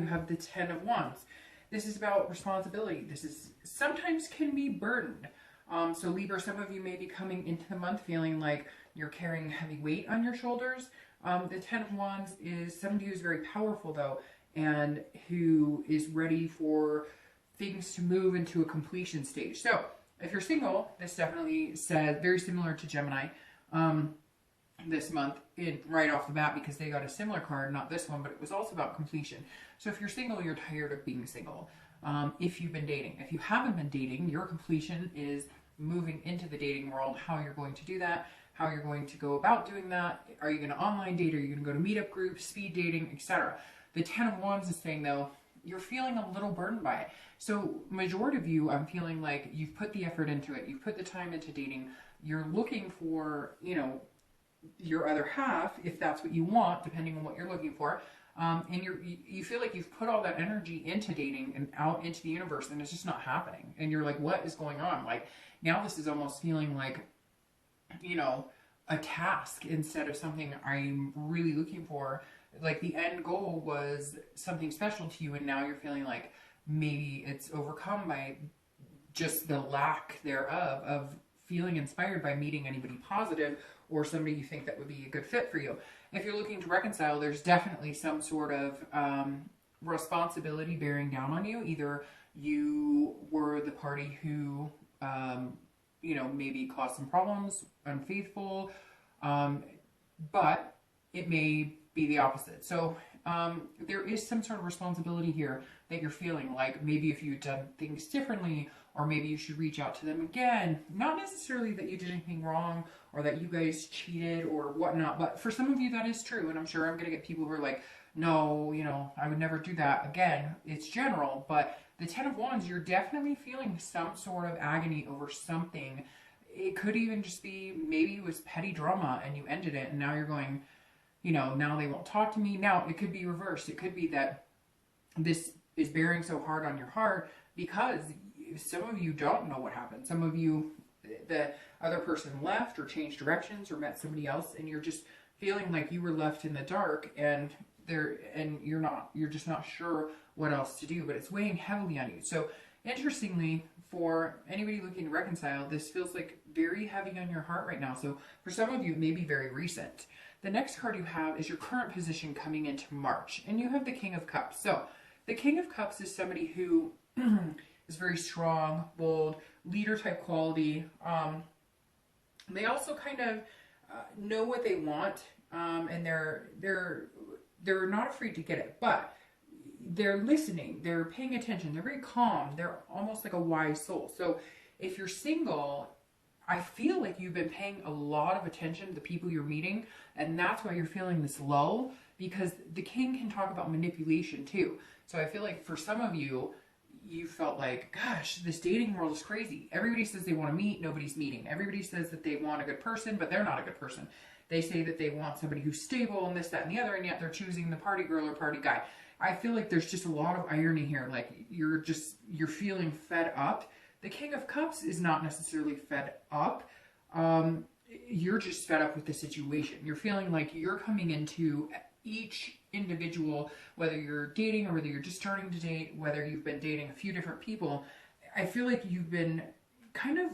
have the Ten of Wands. This is about responsibility. This is sometimes can be burdened. So Libra, some of you may be coming into the month feeling like you're carrying heavy weight on your shoulders. The Ten of Wands is somebody who's very powerful though, and who is ready for things to move into a completion stage. So if you're single, this definitely says very similar to Gemini this month right off the bat, because they got a similar card, not this one, but it was also about completion. So if you're single, you're tired of being single. If you've been dating, if you haven't been dating, your completion is moving into the dating world. How you're going to do that, how you're going to go about doing that. Are you going to online date? Are you going to go to meetup groups, speed dating, etc.? The Ten of Wands is saying though, you're feeling a little burdened by it. So majority of you, I'm feeling like you've put the effort into it. You've put the time into dating. You're looking for, you know, your other half, if that's what you want, depending on what you're looking for. And you feel like you've put all that energy into dating and out into the universe, and it's just not happening. And you're like, what is going on? Like, now this is almost feeling like, you know, a task instead of something I'm really looking for. Like the end goal was something special to you, and now you're feeling like maybe it's overcome by just the lack thereof of feeling inspired by meeting anybody positive or somebody you think that would be a good fit for you. If you're looking to reconcile, there's definitely some sort of responsibility bearing down on you. Either you were the party who, you know, maybe caused some problems, unfaithful, but it may be the opposite. So there is some sort of responsibility here that you're feeling like maybe if you'd done things differently, or maybe you should reach out to them again. Not necessarily that you did anything wrong or that you guys cheated or whatnot, but for some of you that is true. And I'm sure I'm going to get people who are like, no, you know, I would never do that again. It's general, but the Ten of Wands, you're definitely feeling some sort of agony over something. It could even just be, maybe it was petty drama and you ended it, and now you're going, you know, now they won't talk to me. Now it could be reversed. It could be that this is bearing so hard on your heart because some of you don't know what happened. Some of you, the other person left or changed directions or met somebody else, and you're just feeling like you were left in the dark, and you're just not sure what else to do, but it's weighing heavily on you. So interestingly, for anybody looking to reconcile, this feels like very heavy on your heart right now. So for some of you, it may be very recent. The next card you have is your current position coming into March, and you have the King of Cups. So the King of Cups is somebody who is very strong, bold, leader type quality. They also kind of know what they want, and they're not afraid to get it, but they're listening, they're paying attention, they're very calm, they're almost like a wise soul. So if you're single, I feel like you've been paying a lot of attention to the people you're meeting, and that's why you're feeling this lull, because the King can talk about manipulation too. So I feel like for some of you, you felt like, gosh, this dating world is crazy. Everybody says they want to meet, nobody's meeting. Everybody says that they want a good person, but they're not a good person. They say that they want somebody who's stable and this, that, and the other, and yet they're choosing the party girl or party guy. I feel like there's just a lot of irony here. Like you're feeling fed up. The King of Cups is not necessarily fed up. You're just fed up with the situation. You're feeling like you're coming into each individual, whether you're dating or whether you're just starting to date, whether you've been dating a few different people. I feel like you've been kind of,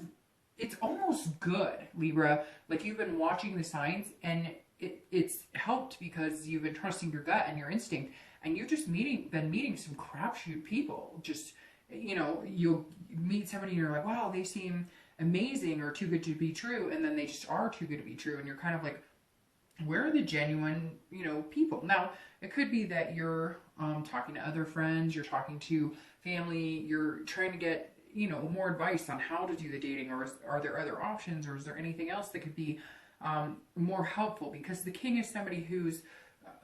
it's almost good, Libra. Like you've been watching the signs, and it's helped because you've been trusting your gut and your instinct, and you've just been meeting some crapshoot people. Just, you know, you'll meet somebody and you're like, wow, they seem amazing or too good to be true, and then they just are too good to be true, and you're kind of like, where are the genuine, you know, people? Now, it could be that you're talking to other friends, you're talking to family, you're trying to get, you know, more advice on how to do the dating, or are there other options, or is there anything else that could be more helpful? Because the King is somebody who's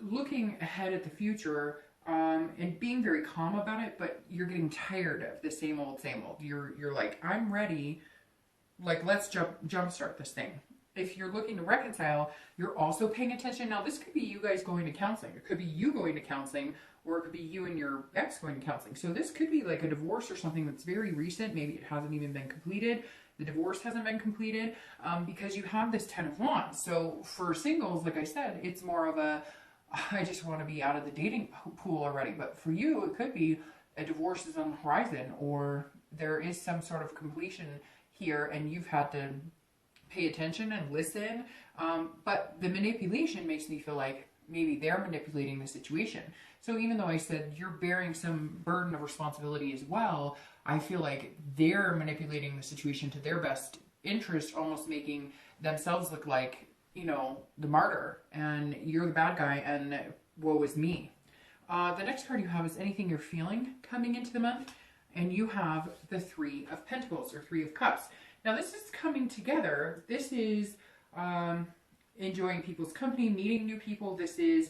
looking ahead at the future and being very calm about it, but you're getting tired of the same old, same old. You're like, I'm ready. Like, let's jumpstart this thing. If you're looking to reconcile, you're also paying attention. Now, this could be you guys going to counseling. It could be you going to counseling, or it could be you and your ex going to counseling. So this could be like a divorce or something that's very recent. Maybe it hasn't even been completed. The divorce hasn't been completed because you have this Ten of Wands. So for singles, like I said, it's more of a I just want to be out of the dating pool already. But for you, it could be a divorce is on the horizon, or there is some sort of completion here and you've had to pay attention and listen. But the manipulation makes me feel like maybe they're manipulating the situation. So even though I said you're bearing some burden of responsibility as well, I feel like they're manipulating the situation to their best interest, almost making themselves look like, you know, the martyr and you're the bad guy and woe is me. The next card you have is anything you're feeling coming into the month. And you have the Three of Pentacles or Three of Cups. Now this is coming together. This is enjoying people's company, meeting new people. This is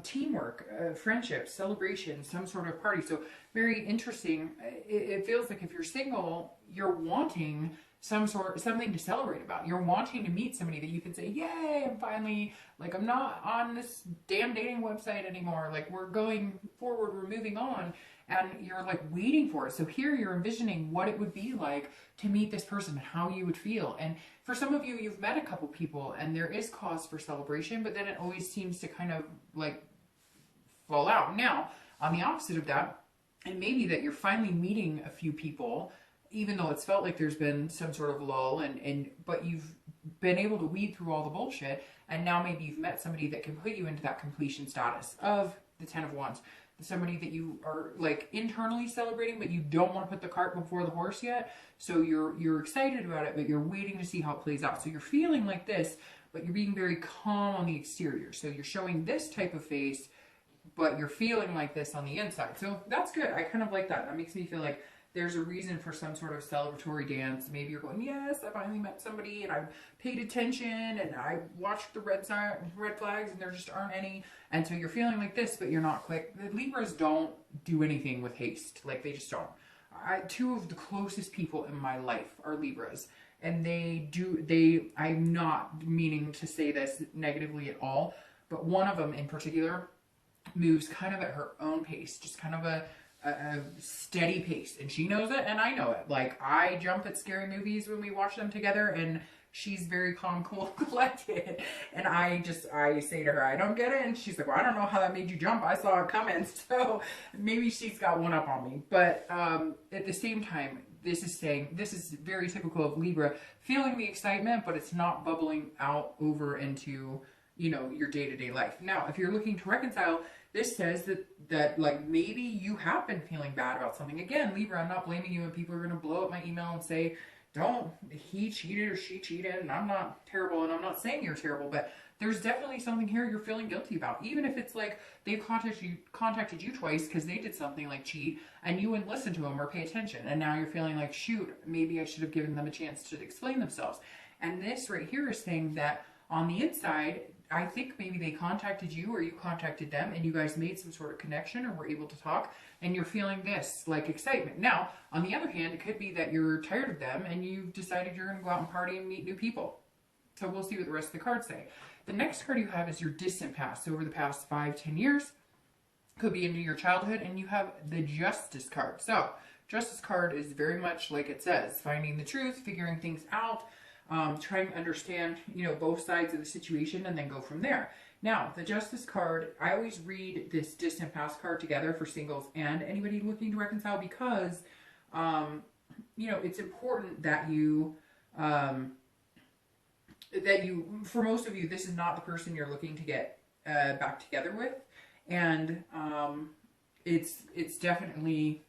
teamwork, friendship, celebration, some sort of party. So very interesting. It feels like if you're single, you're wanting something to celebrate about. You're wanting to meet somebody that you can say, yay, I'm finally, like, I'm not on this damn dating website anymore. Like, we're going forward, we're moving on. And you're like waiting for it. So here you're envisioning what it would be like to meet this person, how you would feel. And for some of you, you've met a couple people and there is cause for celebration, but then it always seems to kind of like fall out. Now, on the opposite of that, and maybe that you're finally meeting a few people, even though it's felt like there's been some sort of lull, but you've been able to weed through all the bullshit, and now maybe you've met somebody that can put you into that completion status of the Ten of Wands. Somebody that you are like internally celebrating, but you don't want to put the cart before the horse yet. So you're excited about it, but you're waiting to see how it plays out. So you're feeling like this, but you're being very calm on the exterior. So you're showing this type of face, but you're feeling like this on the inside. So that's good. I kind of like that. That makes me feel like there's a reason for some sort of celebratory dance. Maybe you're going, yes, I finally met somebody and I paid attention and I watched the red flags and there just aren't any. And so you're feeling like this, but you're not quick. The Libras don't do anything with haste. Like, they just don't. Two of the closest people in my life are Libras. And I'm not meaning to say this negatively at all, but one of them in particular moves kind of at her own pace, just kind of a steady pace, and she knows it and I know it. Like, I jump at scary movies when we watch them together and she's very calm, cool, collected, and I say to her, I don't get it, and she's like, well, I don't know how that made you jump, I saw it coming. So maybe she's got one up on me, but at the same time, this is very typical of Libra, feeling the excitement, but it's not bubbling out over into, you know, your day-to-day life. Now, if you're looking to reconcile, this says that like maybe you have been feeling bad about something. Again, Libra, I'm not blaming you, and people are going to blow up my email and say, he cheated or she cheated, and I'm not terrible, and I'm not saying you're terrible, but there's definitely something here you're feeling guilty about. Even if it's like they've contacted you twice because they did something like cheat, and you wouldn't listen to them or pay attention, and now you're feeling like, shoot, maybe I should have given them a chance to explain themselves. And this right here is saying that on the inside, I think maybe they contacted you or you contacted them and you guys made some sort of connection or were able to talk, and you're feeling this like excitement. Now, on the other hand, it could be that you're tired of them and you've decided you're going to go out and party and meet new people. So we'll see what the rest of the cards say. The next card you have is your distant past. So over the past 5-10 years, could be into your childhood, and you have the Justice card. So Justice card is very much like it says, finding the truth, figuring things out, trying to understand, you know, both sides of the situation and then go from there. Now, the Justice card, I always read this distant past card together for singles and anybody looking to reconcile because, you know, it's important that for most of you, this is not the person you're looking to get back together with. And it's definitely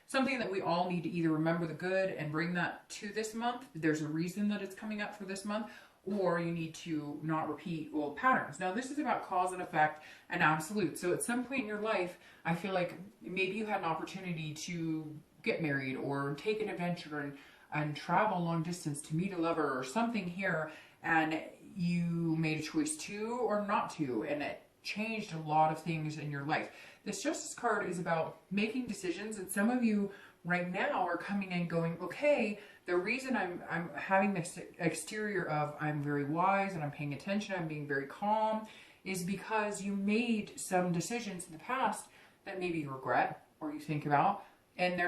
something that we all need to either remember the good and bring that to this month. There's a reason that it's coming up for this month, or you need to not repeat old patterns. Now, this is about cause and effect and absolute. So at some point in your life, I feel like maybe you had an opportunity to get married or take an adventure and travel long distance to meet a lover or something here, and you made a choice to or not to, and it changed a lot of things in your life. This Justice card is about making decisions, and some of you right now are coming in going, okay, the reason I'm having this exterior of I'm very wise and I'm paying attention, I'm being very calm, is because you made some decisions in the past that maybe you regret or you think about, and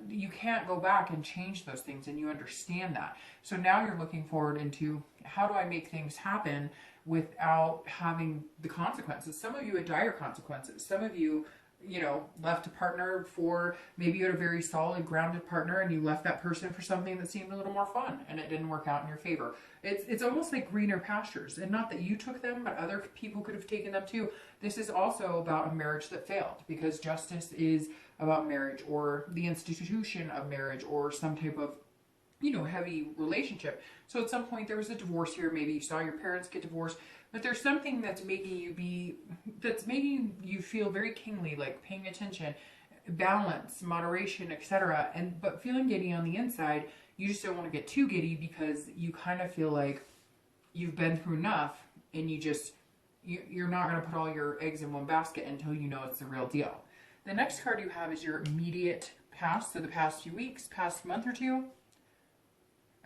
you can't go back and change those things, and you understand that. So now you're looking forward into, how do I make things happen without having the consequences. Some of you had dire consequences. Some of you, you know, left a partner for, maybe you had a very solid, grounded partner and you left that person for something that seemed a little more fun and it didn't work out in your favor. It's almost like greener pastures, and not that you took them, but other people could have taken them too. This is also about a marriage that failed, because justice is about marriage or the institution of marriage or some type of, you know, heavy relationship. So at some point there was a divorce here. Maybe you saw your parents get divorced, but there's something that's making you feel very kingly, like paying attention, balance, moderation, etc. But feeling giddy on the inside. You just don't want to get too giddy, because you kind of feel like you've been through enough, and you're not going to put all your eggs in one basket until you know it's the real deal. The next card you have is your immediate past, so the past few weeks, past month or two.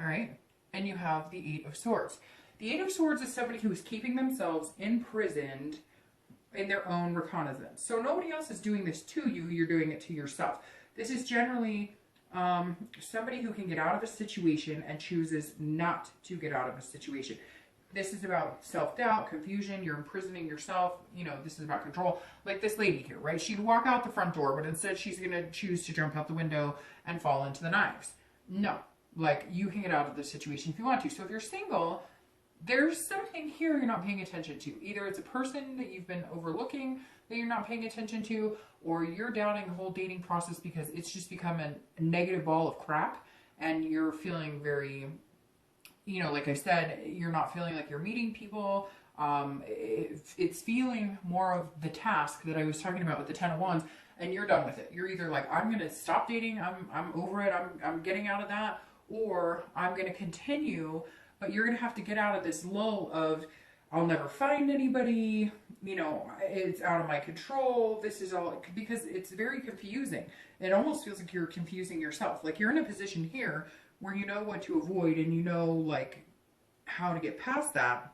All right, and you have the Eight of Swords. The Eight of Swords is somebody who is keeping themselves imprisoned in their own reconnaissance. So nobody else is doing this to you, you're doing it to yourself. This is generally somebody who can get out of a situation and chooses not to get out of a situation. This is about self-doubt, confusion, you're imprisoning yourself, you know, this is about control. Like this lady here, right? She'd walk out the front door, but instead she's going to choose to jump out the window and fall into the knives. No, like you can get out of the situation if you want to. So if you're single, there's something here you're not paying attention to. Either it's a person that you've been overlooking that you're not paying attention to, or you're doubting the whole dating process because it's just become a negative ball of crap, and you're feeling very, you know, like I said, you're not feeling like you're meeting people. It's feeling more of the task that I was talking about with the Ten of Wands, and you're done with it. You're either like, I'm going to stop dating, I'm over it, I'm getting out of that, or I'm going to continue, but you're going to have to get out of this lull of, I'll never find anybody, you know, it's out of my control. This is all, because it's very confusing. It almost feels like you're confusing yourself. Like you're in a position here where you know what to avoid, and you know like how to get past that,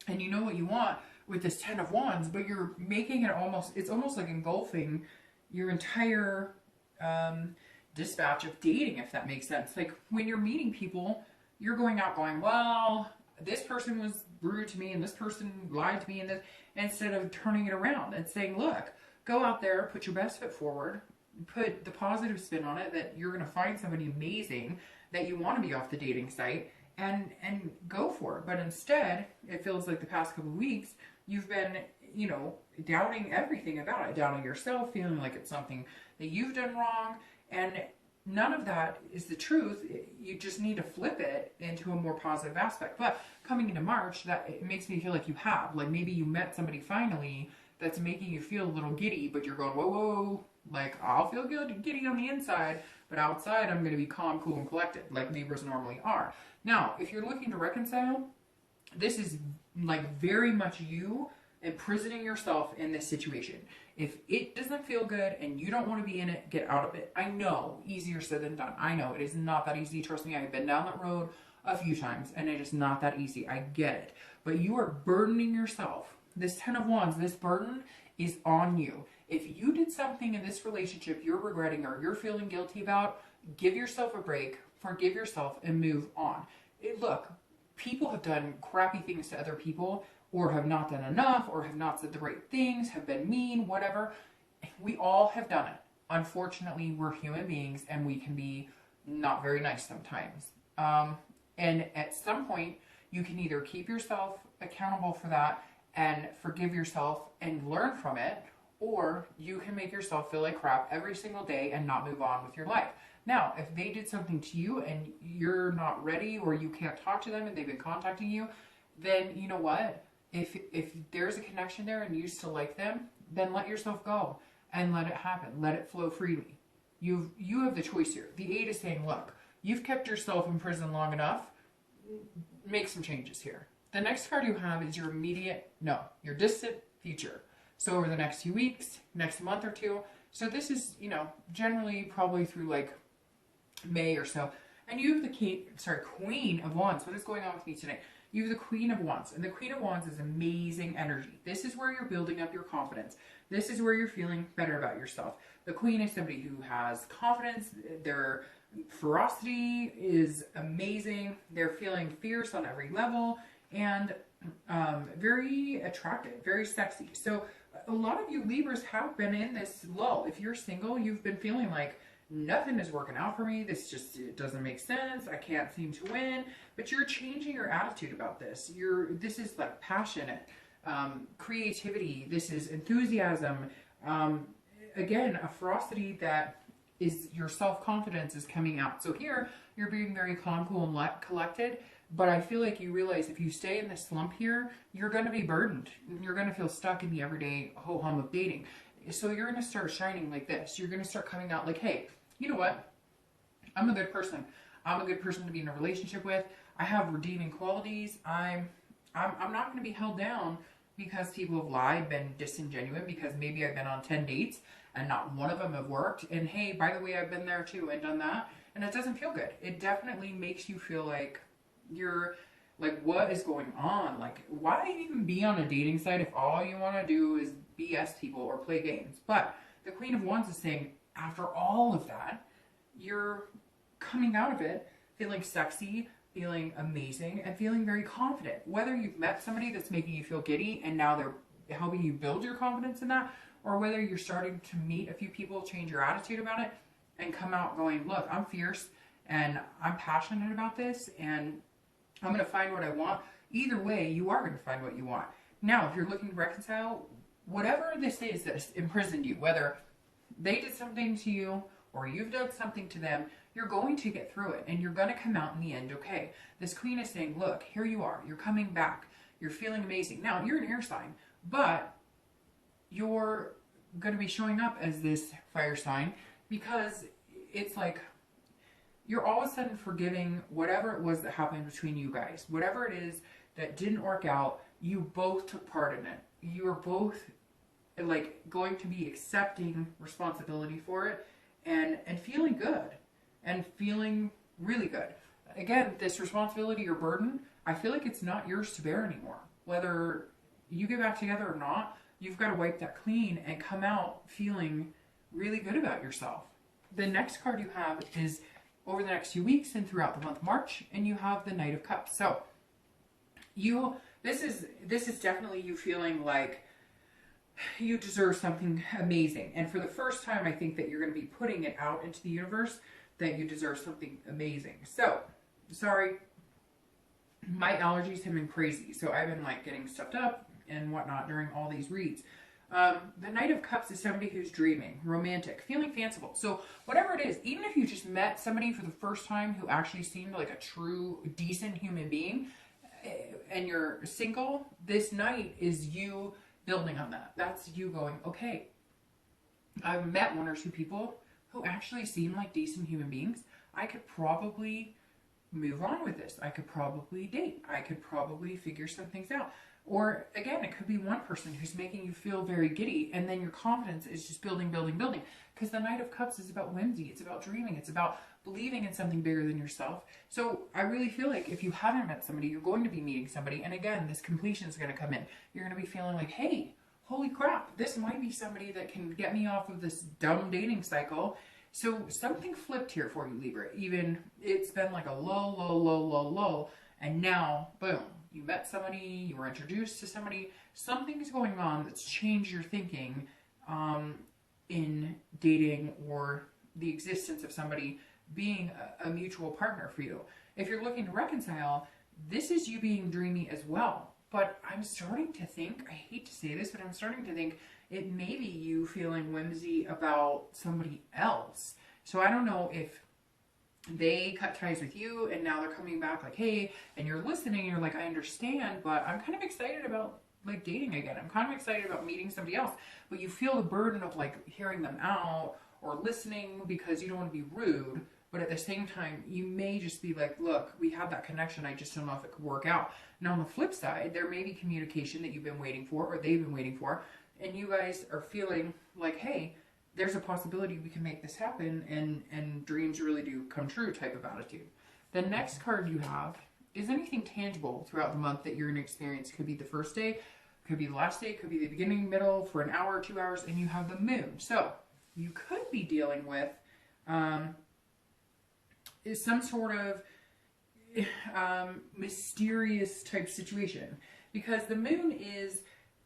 and you know what you want with this Ten of Wands, but you're making it it's almost like engulfing your entire dispatch of dating, if that makes sense. Like when you're meeting people, you're going out going, well, this person was rude to me and this person lied to me, and this, instead of turning it around and saying, look, go out there, put your best foot forward, put the positive spin on it, that you're going to find somebody amazing, that you want to be off the dating site, and go for it. But instead, it feels like the past couple of weeks, you've been, you know, doubting everything about it, doubting yourself, feeling like it's something that you've done wrong, and none of that is the truth. You just need to flip it into a more positive aspect. But coming into March, that it makes me feel like you have. Like maybe you met somebody finally that's making you feel a little giddy, but you're going, whoa, whoa, like I'll feel good, giddy on the inside, but outside I'm going to be calm, cool, and collected, like Libras normally are. Now, if you're looking to reconcile, this is like very much you imprisoning yourself in this situation. If it doesn't feel good and you don't want to be in it, get out of it. I know, easier said than done. I know, it is not that easy. Trust me, I've been down that road a few times, and it is not that easy. I get it. But you are burdening yourself. This Ten of Wands, this burden is on you. If you did something in this relationship you're regretting or you're feeling guilty about, give yourself a break, forgive yourself, and move on. Look, people have done crappy things to other people, or have not done enough, or have not said the right things, have been mean, whatever. We all have done it. Unfortunately, we're human beings, and we can be not very nice sometimes. And at some point, you can either keep yourself accountable for that and forgive yourself and learn from it, or you can make yourself feel like crap every single day and not move on with your life. Now, if they did something to you and you're not ready, or you can't talk to them and they've been contacting you, then you know what? If there's a connection there and you still like them, then let yourself go and let it happen. Let it flow freely. You have the choice here. The Eight is saying, look, you've kept yourself in prison long enough. Make some changes here. The next card you have is your your distant future. So over the next few weeks, next month or two. So this is, you know, generally probably through like May or so. And you have the Queen of Wands. What is going on with me today? You have the Queen of Wands, and the Queen of Wands is amazing energy. This is where you're building up your confidence. This is where you're feeling better about yourself. The Queen is somebody who has confidence. Their ferocity is amazing. They're feeling fierce on every level, and very attractive, very sexy. So a lot of you Libras have been in this lull. If you're single, you've been feeling like nothing is working out for me. This just, it doesn't make sense. I can't seem to win. But you're changing your attitude about this. This is like passionate, creativity. This is enthusiasm. Again, a ferocity that is your self-confidence is coming out. So here you're being very calm, cool, and collected. But I feel like you realize if you stay in this slump here, you're going to be burdened. You're going to feel stuck in the everyday ho-hum of dating. So you're going to start shining like this. You're going to start coming out like, hey, you know what? I'm a good person. I'm a good person to be in a relationship with. I have redeeming qualities. I'm not going to be held down because people have lied, been disingenuous, because maybe I've been on 10 dates and not one of them have worked. And hey, by the way, I've been there too and done that. And it doesn't feel good. It definitely makes you feel like you're like, what is going on? Like, why even be on a dating site if all you want to do is BS people or play games? But the Queen of Wands is saying, after all of that, you're coming out of it feeling sexy, feeling amazing, and feeling very confident. Whether you've met somebody that's making you feel giddy and now they're helping you build your confidence in that, or whether you're starting to meet a few people, change your attitude about it, and come out going, look, I'm fierce and I'm passionate about this and I'm going to find what I want. Either way, you are going to find what you want. Now, if you're looking to reconcile, whatever this is that's imprisoned you, whether they did something to you or you've done something to them, you're going to get through it and you're going to come out in the end okay. This Queen is saying, look, here you are. You're coming back. You're feeling amazing. Now, you're an air sign, but you're going to be showing up as this fire sign because it's like you're all of a sudden forgiving whatever it was that happened between you guys. Whatever it is that didn't work out, you both took part in it. You are both like going to be accepting responsibility for it and feeling good and feeling really good. Again, this responsibility or burden, I feel like it's not yours to bear anymore. Whether you get back together or not, you've got to wipe that clean and come out feeling really good about yourself. The next card you have is over the next few weeks and throughout the month of March, and you have the Knight of Cups. So this is definitely you feeling like you deserve something amazing. And for the first time, I think that you're going to be putting it out into the universe that you deserve something amazing. So, sorry, my allergies have been crazy. So I've been like getting stuffed up and whatnot during all these reads. The Knight of Cups is somebody who's dreaming, romantic, feeling fanciful. So whatever it is, even if you just met somebody for the first time who actually seemed like a true, decent human being, and you're single, this night is you building on that. That's you going, okay, I've met one or two people who actually seem like decent human beings. I could probably move on with this. I could probably date. I could probably figure some things out. Or again, it could be one person who's making you feel very giddy, and then your confidence is just building, building, building. Because the Knight of Cups is about whimsy. It's about dreaming. It's about believing in something bigger than yourself. So I really feel like if you haven't met somebody, you're going to be meeting somebody. And again, this completion is going to come in. You're going to be feeling like, hey, holy crap, this might be somebody that can get me off of this dumb dating cycle. So something flipped here for you, Libra. Even it's been like a low, low, low, low, low. And now, boom. You met somebody, you were introduced to somebody, something is going on that's changed your thinking in dating or the existence of somebody being a mutual partner for you. If you're looking to reconcile, this is you being dreamy as well. But I'm starting to think, I hate to say this, but I'm starting to think it may be you feeling whimsy about somebody else. So I don't know if they cut ties with you and now they're coming back like, hey, and you're listening and you're like, I understand, but I'm kind of excited about like dating again. I'm kind of excited about meeting somebody else, but you feel the burden of like hearing them out or listening because you don't want to be rude. But at the same time, you may just be like, look, we have that connection. I just don't know if it could work out. Now on the flip side, there may be communication that you've been waiting for or they've been waiting for. And you guys are feeling like, hey, there's a possibility we can make this happen, and dreams really do come true type of attitude. The next card you have is anything tangible throughout the month that you're going to experience. Could be the first day, could be the last day, could be the beginning, middle, for an hour, 2 hours, and you have the moon. So you could be dealing with some sort of mysterious type situation. because the moon is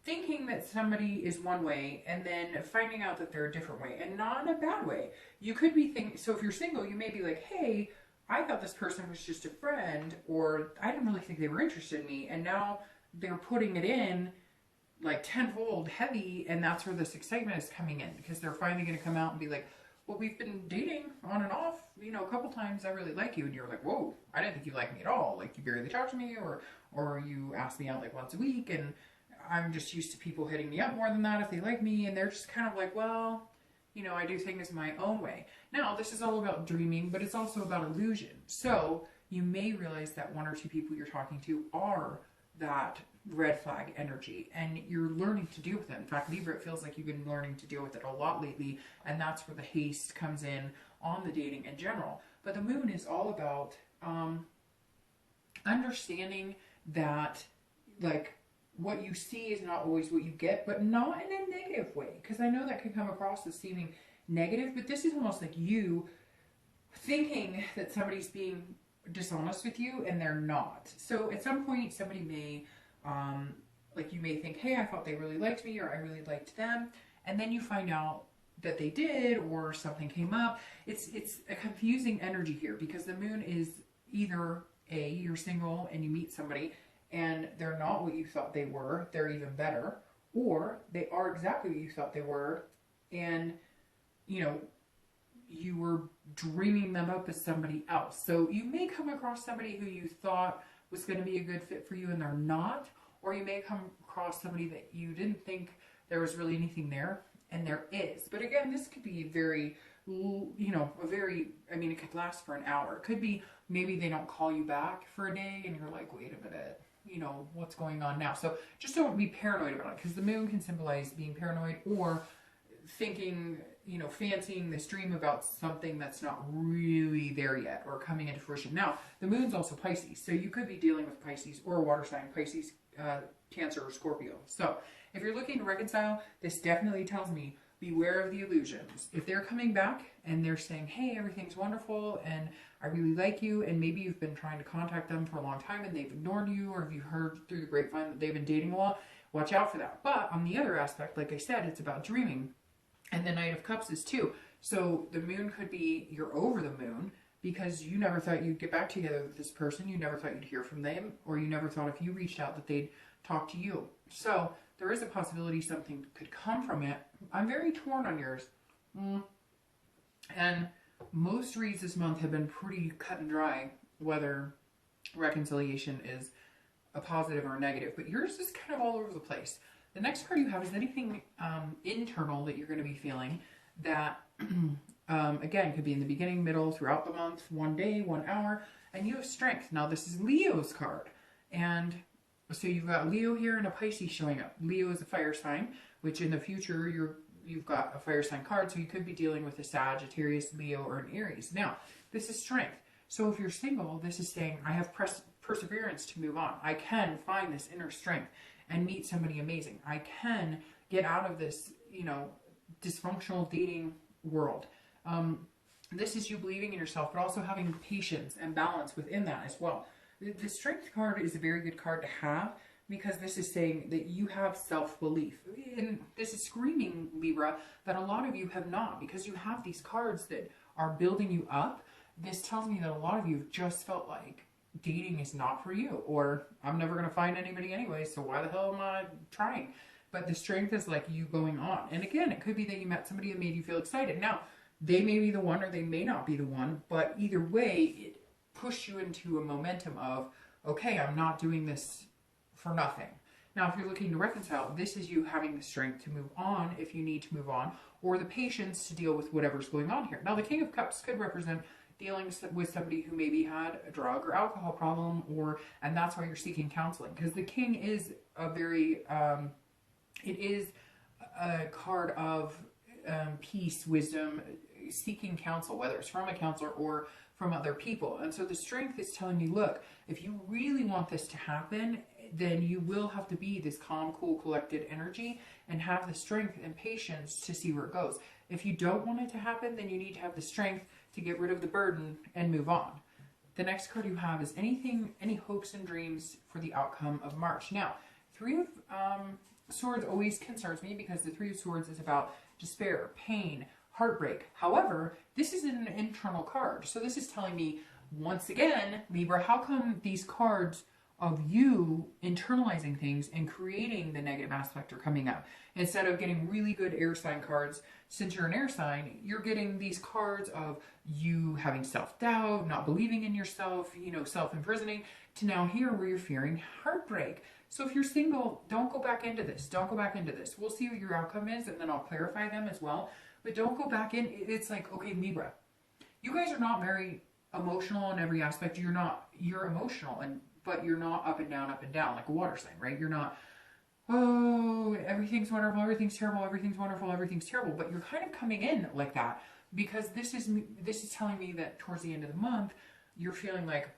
thinking that somebody is one way and then finding out that they're a different way, and not in a bad way. You could be thinking, so if you're single, you may be like, hey, I thought this person was just a friend, or I didn't really think they were interested in me, and now they're putting it in like tenfold heavy, and that's where this excitement is coming in, because they're finally going to come out and be like, well, we've been dating on and off, you know, a couple times. I really like you. And you're like, whoa, I didn't think you liked me at all. Like, you barely talk to me, or you ask me out like once a week, and I'm just used to people hitting me up more than that if they like me. And they're just kind of like, well, you know, I do things my own way. Now, this is all about dreaming, but it's also about illusion. So you may realize that one or two people you're talking to are that red flag energy, and you're learning to deal with it. In fact, Libra, it feels like you've been learning to deal with it a lot lately, and that's where the haste comes in on the dating in general. But the moon is all about understanding that, like, what you see is not always what you get, but not in a negative way, because I know that can come across as seeming negative, but this is almost like you thinking that somebody's being dishonest with you, and they're not. So at some point, somebody may like, you may think, hey, I thought they really liked me, or I really liked them, and then you find out that they did, or something came up. It's a confusing energy here, because the moon is either you're single and you meet somebody and they're not what you thought they were, they're even better, or they are exactly what you thought they were, and you know, you were dreaming them up as somebody else. So you may come across somebody who you thought was going to be a good fit for you, and they're not. Or you may come across somebody that you didn't think there was really anything there, and there is. But again, this could be very, you know, I mean, it could last for an hour. It could be maybe they don't call you back for a day, and you're like, wait a minute, you know, what's going on now? So just don't be paranoid about it, because the moon can symbolize being paranoid, or thinking, you know, fancying this dream about something that's not really there yet, or coming into fruition. Now, the moon's also Pisces, so you could be dealing with Pisces or a water sign, Pisces, Cancer, or Scorpio. So if you're looking to reconcile, this definitely tells me beware of the illusions. If they're coming back and they're saying, hey, everything's wonderful and I really like you, and maybe you've been trying to contact them for a long time and they've ignored you, or if you heard through the grapevine that they've been dating a lot, watch out for that. But on the other aspect, like I said, it's about dreaming. And the Knight of Cups is too. So the moon could be, you're over the moon because you never thought you'd get back together with this person. You never thought you'd hear from them, or you never thought if you reached out that they'd talk to you. So there is a possibility something could come from it. I'm very torn on yours. And most reads this month have been pretty cut and dry, whether reconciliation is a positive or a negative. But yours is kind of all over the place. The next card you have is anything internal that you're going to be feeling that, again, could be in the beginning, middle, throughout the month, one day, 1 hour, and you have strength. Now, this is Leo's card, and so you've got Leo here and a Pisces showing up. Leo is a fire sign, which in the future, you've got a fire sign card, so you could be dealing with a Sagittarius, Leo, or an Aries. Now, this is strength. So if you're single, this is saying, I have perseverance to move on. I can find this inner strength and meet somebody amazing. I can get out of this, you know, dysfunctional dating world. This is you believing in yourself, but also having patience and balance within that as well. The strength card is a very good card to have, because this is saying that you have self-belief. And this is screaming, Libra, that a lot of you have not, because you have these cards that are building you up. This tells me that a lot of you have just felt like dating is not for you, or I'm never going to find anybody anyway, so why the hell am I trying? But the strength is like you going on. And again, it could be that you met somebody that made you feel excited. Now, they may be the one or they may not be the one, but either way, it pushed you into a momentum of, okay, I'm not doing this for nothing. Now, if you're looking to reconcile, this is you having the strength to move on if you need to move on, or the patience to deal with whatever's going on here. Now, the King of Cups could represent dealing with somebody who maybe had a drug or alcohol problem, and that's why you're seeking counseling. Because the King is a very, it is a card of peace, wisdom, seeking counsel, whether it's from a counselor or from other people. And so the strength is telling you, look, if you really want this to happen, then you will have to be this calm, cool, collected energy and have the strength and patience to see where it goes. If you don't want it to happen, then you need to have the strength to get rid of the burden and move on. The next card you have is any hopes and dreams for the outcome of March. Now, Three of Swords always concerns me because the Three of Swords is about despair, pain, heartbreak. However, this is an internal card. So this is telling me, once again, Libra, how come these cards of you internalizing things and creating the negative aspect are coming up? Instead of getting really good air sign cards, since you're an air sign, you're getting these cards of you having self-doubt, not believing in yourself, you know, self-imprisoning, to now here where you're fearing heartbreak. So if you're single, don't go back into this. Don't go back into this. We'll see what your outcome is, and then I'll clarify them as well. But don't go back in. It's like, okay, Libra, you guys are not very emotional in every aspect. You're emotional, but you're not up and down, like a water sign, right? You're not, oh, everything's wonderful, everything's terrible, everything's wonderful, everything's terrible. But you're kind of coming in like that because this is telling me that towards the end of the month, you're feeling like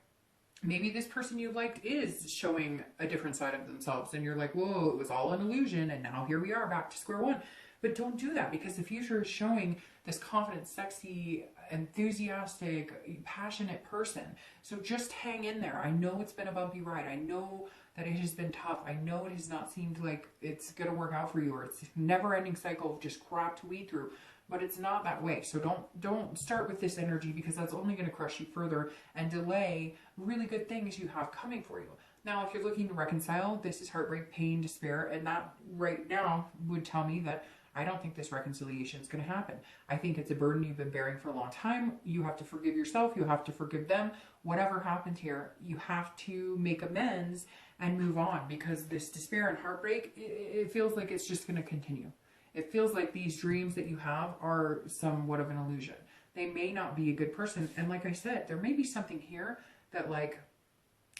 maybe this person you liked is showing a different side of themselves. And you're like, whoa, it was all an illusion. And now here we are back to square one. But don't do that, because the future is showing this confident, sexy, enthusiastic, passionate person. So just hang in there. I know it's been a bumpy ride. I know that it has been tough. I know it has not seemed like it's going to work out for you, or it's a never-ending cycle of just crap to weed through. But it's not that way. So don't start with this energy, because that's only going to crush you further and delay really good things you have coming for you. Now, if you're looking to reconcile, this is heartbreak, pain, despair, and that right now would tell me that I don't think this reconciliation is going to happen. I think it's a burden you've been bearing for a long time. You have to forgive yourself. You have to forgive them. Whatever happened here, you have to make amends and move on, because this despair and heartbreak, it feels like it's just going to continue. It feels like these dreams that you have are somewhat of an illusion. They may not be a good person. And like I said, there may be something here that, like,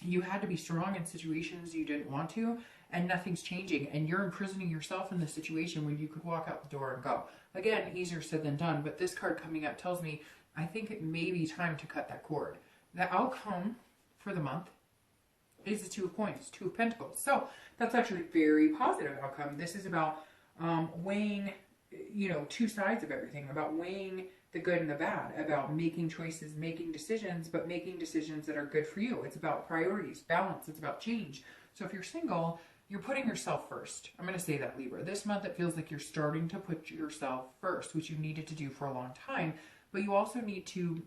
you had to be strong in situations you didn't want to, and nothing's changing, and you're imprisoning yourself in the situation when you could walk out the door and go. Again, easier said than done, but this card coming up tells me I think it may be time to cut that cord. The outcome for the month is the Two of Coins, Two of Pentacles. So that's actually a very positive outcome. This is about weighing, you know, two sides of everything, about weighing the good and the bad, about making choices, making decisions, but making decisions that are good for you. It's about priorities, balance, it's about change. So if you're single, you're putting yourself first. I'm going to say that, Libra. This month, it feels like you're starting to put yourself first, which you needed to do for a long time. But you also need to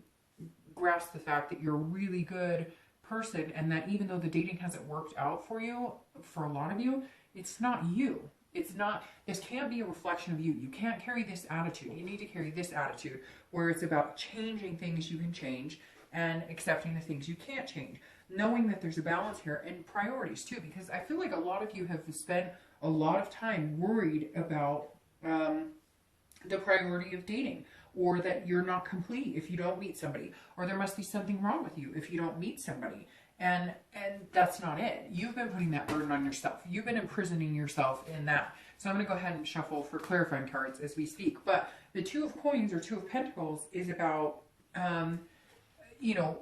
grasp the fact that you're a really good person, and that even though the dating hasn't worked out for you, for a lot of you, it's not you. It's not, this can't be a reflection of you. You can't carry this attitude. You need to carry this attitude where it's about changing things you can change and accepting the things you can't change. Knowing that there's a balance here, and priorities too, because I feel like a lot of you have spent a lot of time worried about the priority of dating, or that you're not complete if you don't meet somebody, or there must be something wrong with you if you don't meet somebody. And that's not it. You've been putting that burden on yourself. You've been imprisoning yourself in that. So I'm going to go ahead and shuffle for clarifying cards as we speak. But the Two of Coins, or Two of Pentacles, is about, you know,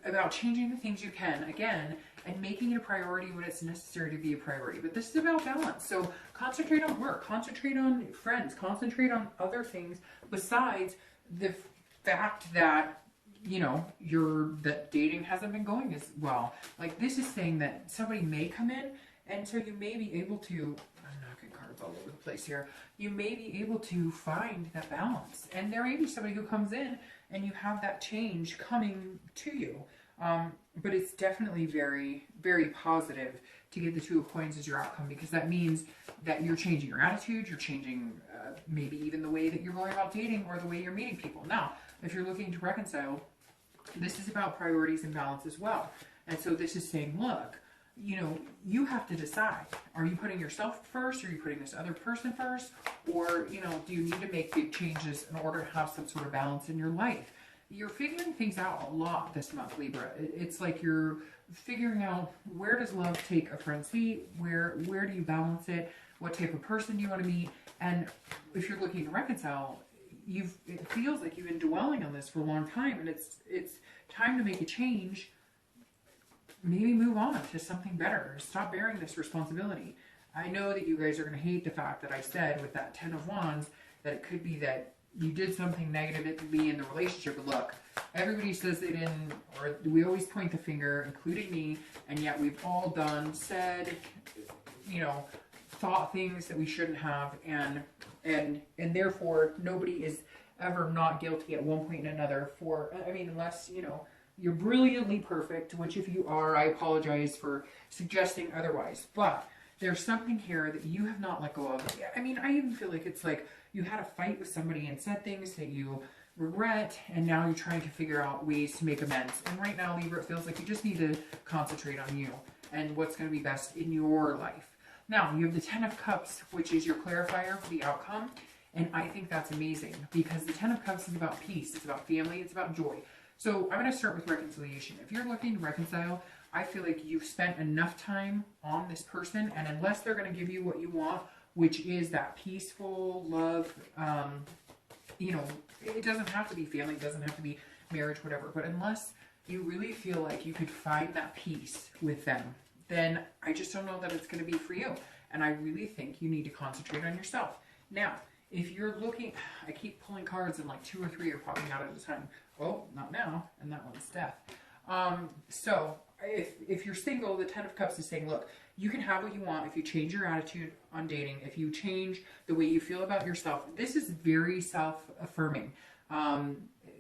about changing the things you can, again, and making it a priority when it's necessary to be a priority. But this is about balance. So concentrate on work, concentrate on friends, concentrate on other things besides the fact that, you know, that dating hasn't been going as well. Like, this is saying that somebody may come in, and so you may be able to, I'm knocking cards all over the place here, you may be able to find that balance. And there may be somebody who comes in and you have that change coming to you. But it's definitely very, very positive to get the Two of Coins as your outcome, because that means that you're changing your attitude, you're changing maybe even the way that you're going about dating, or the way you're meeting people. Now, if you're looking to reconcile, this is about priorities and balance as well. And so this is saying, look, you know, you have to decide. Are you putting yourself first? Are you putting this other person first? Or, you know, do you need to make big changes in order to have some sort of balance in your life? You're figuring things out a lot this month, Libra. It's like you're figuring out, where does love take a friend's seat? Where do you balance it? What type of person do you want to meet? And if you're looking to reconcile, it feels like you've been dwelling on this for a long time, and it's time to make a change. Maybe move on to something better. Stop bearing this responsibility. I know that you guys are going to hate the fact that I said with that Ten of Wands that it could be that you did something negative to be in the relationship. But look, everybody says they didn't, or we always point the finger, including me, and yet we've all done, said, you know, thought things that we shouldn't have, and therefore nobody is ever not guilty at one point or another for, I mean, unless, you know, you're brilliantly perfect, which if you are, I apologize for suggesting otherwise, but there's something here that you have not let go of. I mean, I even feel like it's like you had a fight with somebody and said things that you regret, and now you're trying to figure out ways to make amends. And right now, Libra, it feels like you just need to concentrate on you and what's going to be best in your life. Now, you have the Ten of Cups, which is your clarifier for the outcome. And I think that's amazing because the Ten of Cups is about peace. It's about family. It's about joy. So I'm going to start with reconciliation. If you're looking to reconcile, I feel like you've spent enough time on this person. And unless they're going to give you what you want, which is that peaceful love, you know, it doesn't have to be family. It doesn't have to be marriage, whatever. But unless you really feel like you could find that peace with them, then I just don't know that it's going to be for you. And I really think you need to concentrate on yourself. Now, if you're looking, I keep pulling cards and like 2 or 3 are popping out at a time. Oh, not now. And that one's death. So if you're single, the Ten of Cups is saying, look, you can have what you want if you change your attitude on dating, if you change the way you feel about yourself. This is very self-affirming.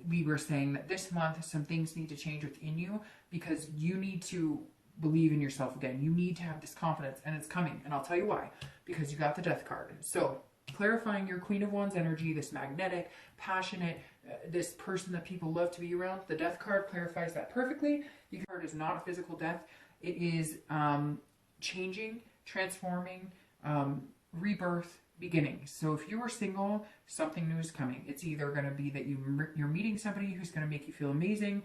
Libra saying that this month some things need to change within you because you need to believe in yourself again. You need to have this confidence, and it's coming. And I'll tell you why. Because you got the Death card. So clarifying your Queen of Wands energy, this magnetic, passionate, this person that people love to be around. The Death card clarifies that perfectly. The card is not a physical death. It is changing, transforming, rebirth, beginning. So if you are single, something new is coming. It's either going to be that you're meeting somebody who's going to make you feel amazing.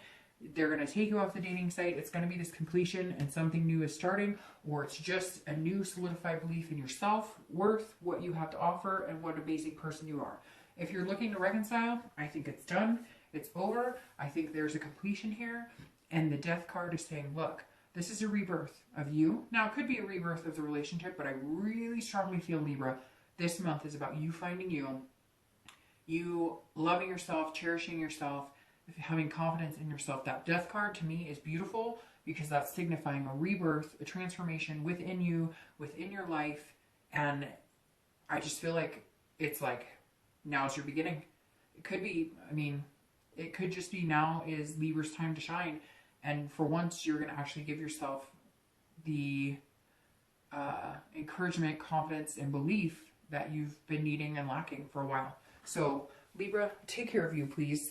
They're going to take you off the dating site. It's going to be this completion and something new is starting, or it's just a new solidified belief in yourself, worth, what you have to offer, and what an amazing person you are. If you're looking to reconcile, I think it's done. It's over. I think there's a completion here. And the Death card is saying, look, this is a rebirth of you. Now, it could be a rebirth of the relationship, but I really strongly feel, Libra, this month is about you finding you loving yourself, cherishing yourself, having confidence in yourself. That Death card to me is beautiful because that's signifying a rebirth, a transformation within you, within your life. And I just feel like it's like, now's your beginning. It could be, I mean, it could just be now is Libra's time to shine. And for once, you're going to actually give yourself the encouragement, confidence, and belief that you've been needing and lacking for a while. So Libra, take care of you, please.